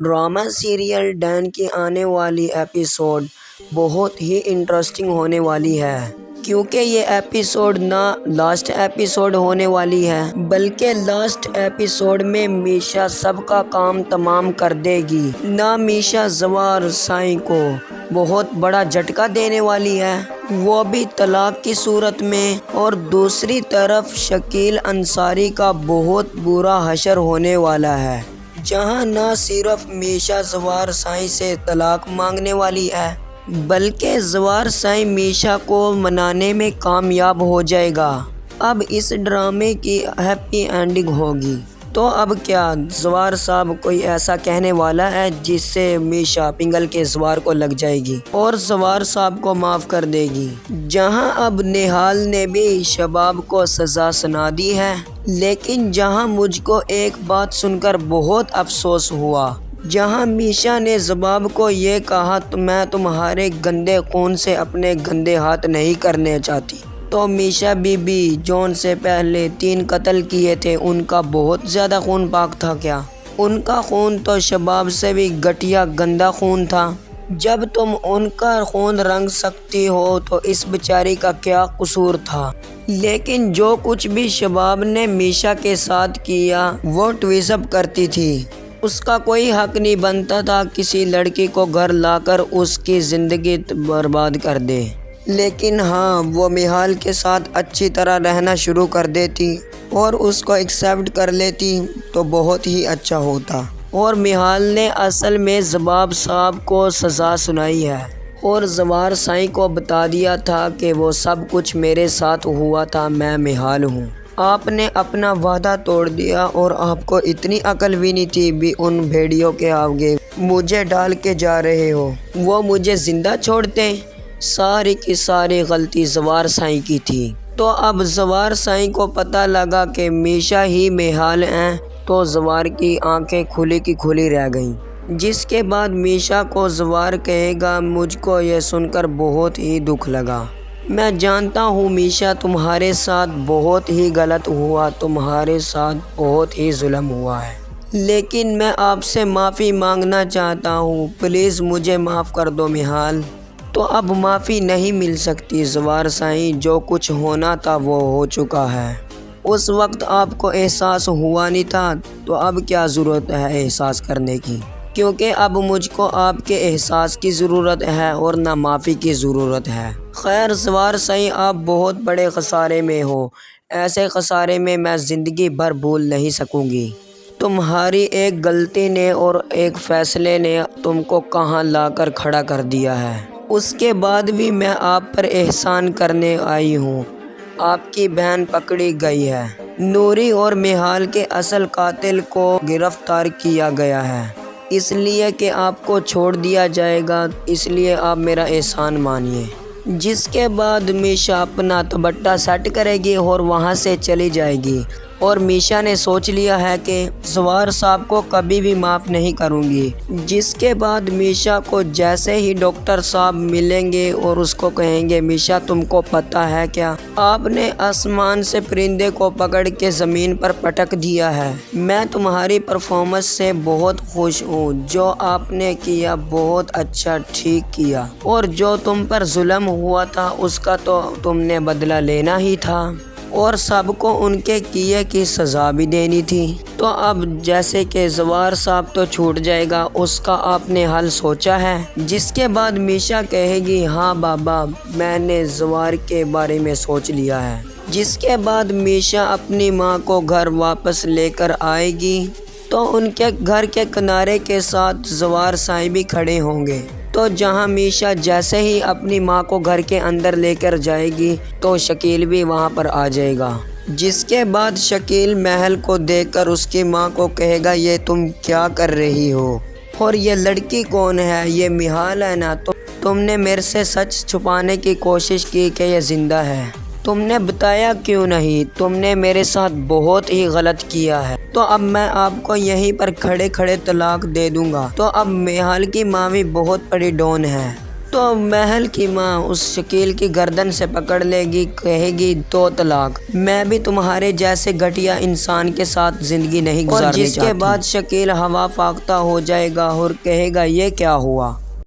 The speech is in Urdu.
ڈرامہ سیریل ڈین کی آنے والی ایپیسوڈ بہت ہی انٹرسٹنگ ہونے والی ہے، کیونکہ یہ ایپیسوڈ نہ لاسٹ ایپیسوڈ ہونے والی ہے بلکہ لاسٹ ایپیسوڈ میں میشا سب کا کام تمام کر دے گی۔ نہ میشا زوار سائیں کو بہت بڑا جھٹکا دینے والی ہے، وہ بھی طلاق کی صورت میں، اور دوسری طرف شکیل انصاری کا بہت برا حشر ہونے والا ہے، جہاں نہ صرف میشا زوار سائیں سے طلاق مانگنے والی ہے بلکہ زوار سائیں میشا کو منانے میں کامیاب ہو جائے گا۔ اب اس ڈرامے کی ہیپی اینڈنگ ہوگی، تو اب کیا زوار صاحب کوئی ایسا کہنے والا ہے جس سے میشا پنگل کے زوار کو لگ جائے گی اور زوار صاحب کو معاف کر دے گی؟ جہاں اب نہال نے بھی شباب کو سزا سنا دی ہے، لیکن جہاں مجھ کو ایک بات سن کر بہت افسوس ہوا، جہاں میشا نے شباب کو یہ کہا میں تمہارے گندے خون سے اپنے گندے ہاتھ نہیں کرنے چاہتی، تو میشا بی بی جون سے پہلے 3 قتل کیے تھے، ان کا بہت زیادہ خون پاک تھا کیا؟ ان کا خون تو شباب سے بھی گھٹیا گندا خون تھا۔ جب تم ان کا خون رنگ سکتی ہو تو اس بیچاری کا کیا قصور تھا؟ لیکن جو کچھ بھی شباب نے میشا کے ساتھ کیا وہ ٹویزپ کرتی تھی، اس کا کوئی حق نہیں بنتا تھا کسی لڑکی کو گھر لا کر اس کی زندگی برباد کر دے۔ لیکن ہاں، وہ میہال کے ساتھ اچھی طرح رہنا شروع کر دیتی اور اس کو ایکسیپٹ کر لیتی تو بہت ہی اچھا ہوتا، اور میہال نے اصل میں شباب صاحب کو سزا سنائی ہے اور زوار سائیں کو بتا دیا تھا کہ وہ سب کچھ میرے ساتھ ہوا تھا، میں میہال ہوں، آپ نے اپنا وعدہ توڑ دیا اور آپ کو اتنی عقل بھی نہیں تھی بھی ان بھیڑیوں کے آگے مجھے ڈال کے جا رہے ہو، وہ مجھے زندہ چھوڑتے۔ ساری کی ساری غلطی زوار سائیں کی تھی۔ تو اب زوار سائیں کو پتہ لگا کہ میشا ہی میہال ہیں، تو زوار کی آنکھیں کھلی کی کھلی رہ گئیں، جس کے بعد میشا کو زوار کہے گا مجھ کو یہ سن کر بہت ہی دکھ لگا، میں جانتا ہوں میشا تمہارے ساتھ بہت ہی غلط ہوا، تمہارے ساتھ بہت ہی ظلم ہوا ہے، لیکن میں آپ سے معافی مانگنا چاہتا ہوں، پلیز مجھے معاف کر دو میہال۔ تو اب معافی نہیں مل سکتی زوار سائیں، جو کچھ ہونا تھا وہ ہو چکا ہے، اس وقت آپ کو احساس ہوا نہیں تھا، تو اب کیا ضرورت ہے احساس کرنے کی، کیونکہ اب مجھ کو آپ کے احساس کی ضرورت ہے اور نہ معافی کی ضرورت ہے۔ خیر زوار سائیں، آپ بہت بڑے خسارے میں ہو، ایسے خسارے میں زندگی بھر بھول نہیں سکوں گی، تمہاری ایک غلطی نے اور ایک فیصلے نے تم کو کہاں لا کر کھڑا کر دیا ہے، اس کے بعد بھی میں آپ پر احسان کرنے آئی ہوں۔ آپ کی بہن پکڑی گئی ہے، نوری اور میہال کے اصل قاتل کو گرفتار کیا گیا ہے، اس لیے کہ آپ کو چھوڑ دیا جائے گا، اس لیے آپ میرا احسان مانیے۔ جس کے بعد میشا اپنا دوپٹہ سیٹ کرے گی اور وہاں سے چلی جائے گی، اور میشا نے سوچ لیا ہے کہ زوار صاحب کو کبھی بھی معاف نہیں کروں گی۔ جس کے بعد میشا کو جیسے ہی ڈاکٹر صاحب ملیں گے اور اس کو کہیں گے میشا تم کو پتہ ہے کیا، آپ نے آسمان سے پرندے کو پکڑ کے زمین پر پٹک دیا ہے، میں تمہاری پرفارمنس سے بہت خوش ہوں، جو آپ نے کیا بہت اچھا ٹھیک کیا، اور جو تم پر ظلم ہوا تھا اس کا تو تم نے بدلہ لینا ہی تھا، اور سب کو ان کے کیے کی سزا بھی دینی تھی۔ تو اب جیسے کہ زوار صاحب تو چھوٹ جائے گا، اس کا آپ نے حل سوچا ہے؟ جس کے بعد میشا کہے گی ہاں بابا، میں نے زوار کے بارے میں سوچ لیا ہے۔ جس کے بعد میشا اپنی ماں کو گھر واپس لے کر آئے گی، تو ان کے گھر کے کنارے کے ساتھ زوار سائیں بھی کھڑے ہوں گے، تو جہاں میشا جیسے ہی اپنی ماں کو گھر کے اندر لے کر جائے گی تو شکیل بھی وہاں پر آ جائے گا۔ جس کے بعد شکیل محل کو دیکھ کر اس کی ماں کو کہے گا یہ تم کیا کر رہی ہو، اور یہ لڑکی کون ہے، یہ میہال ہے نا، تم نے میرے سے سچ چھپانے کی کوشش کی کہ یہ زندہ ہے، تم نے بتایا کیوں نہیں، تم نے میرے ساتھ بہت ہی غلط کیا ہے، تو اب میں آپ کو یہیں پر کھڑے کھڑے طلاق دے دوں گا۔ تو اب میہال کی ماں بھی بہت بڑی ڈون ہے، تو تو محل کی ماں اس شکیل کی گردن سے پکڑ لے گی، کہے گی 2 طلاق، میں بھی تمہارے جیسے گھٹیا انسان کے ساتھ زندگی نہیں گزارنی چاہتی۔ اور جس کے بعد شکیل ہوا فاختہ ہو جائے گا اور کہے گا یہ کیا ہوا؟